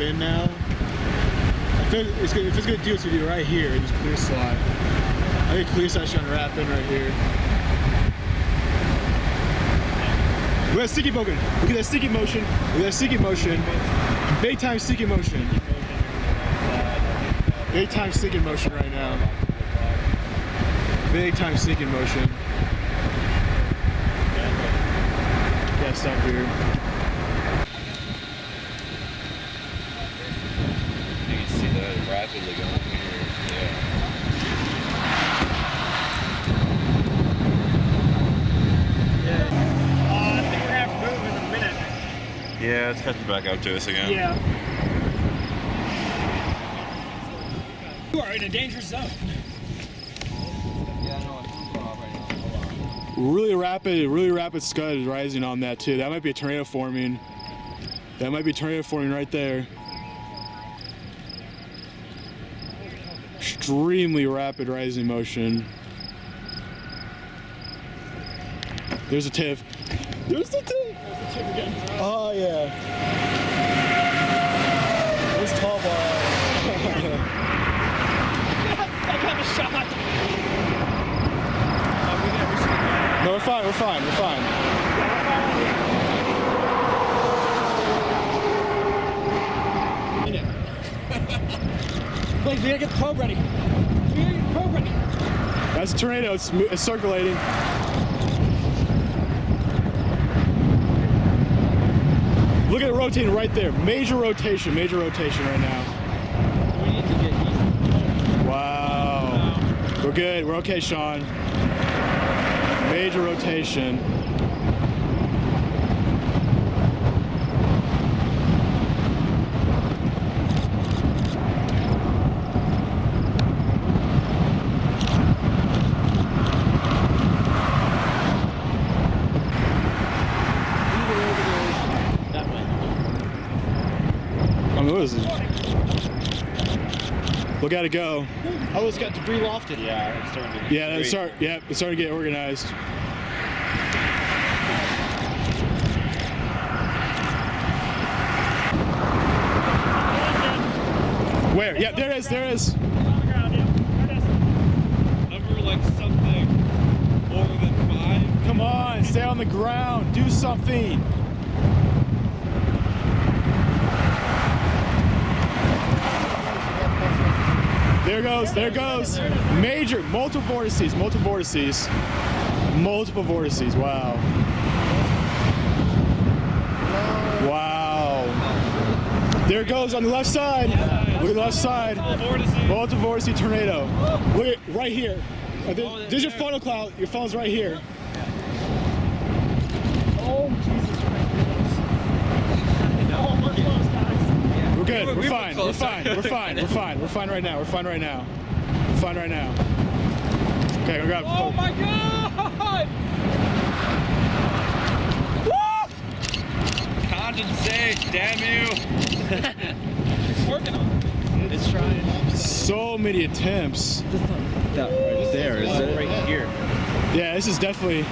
in now. I feel if it's gonna do it, it's gonna do it right here. Just clear slide. I think clear slide's trying to wrap in right here. Look at that sticky motion. Look at that sticky motion. Look at that sticky motion. Big time sticky motion. Big time sinking motion right now. Big time sinking motion. Yeah, stop here. You can see that rapidly going here. Yeah. I think we're gonna have to move in a minute. Yeah, it's catching back up to us again. Yeah. You are in a dangerous zone. Really rapid scud is rising on that too. That might be a tornado forming. That might be tornado forming right there. Extremely rapid rising motion. There's a tip. There's the tip. There's the tip again. Oh yeah. There's tall bar. I got a shot. No, we're fine. We're fine. We're fine. Blake, we gotta get the probe ready. We gotta get the probe ready. That's a tornado. It's circulating. Look at it rotating right there. Major rotation right now. We need to get easy. Wow. We're good. We're okay, Sean. Major rotation. That way. I mean, what is it? Look at it go. Oh, it's got debris lofted. Yeah, it's starting to Yeah, it's starting to get organized. Where? Yeah, there it is. There it is. On the ground, yeah. There it is. Number like something more than 5. Come on, stay on the ground. Do something. There goes, there goes. Major, multiple vortices. Wow. Wow. There it goes on the left side. Look at the left side. Multiple vortice tornado. Look at right here. There's your funnel cloud. Your funnel's right here. Oh, Jesus Christ. Oh, we're close, guys. We're good. We We're were fine. We're close. fine. We're fine. We're fine. We're fine right now. We're fine right now. We're fine right now. Okay, we're gonna Oh my God! Condensate, damn you! It's working on it. It's trying. so many attempts. That right there, is it? Right here. Yeah, this is definitely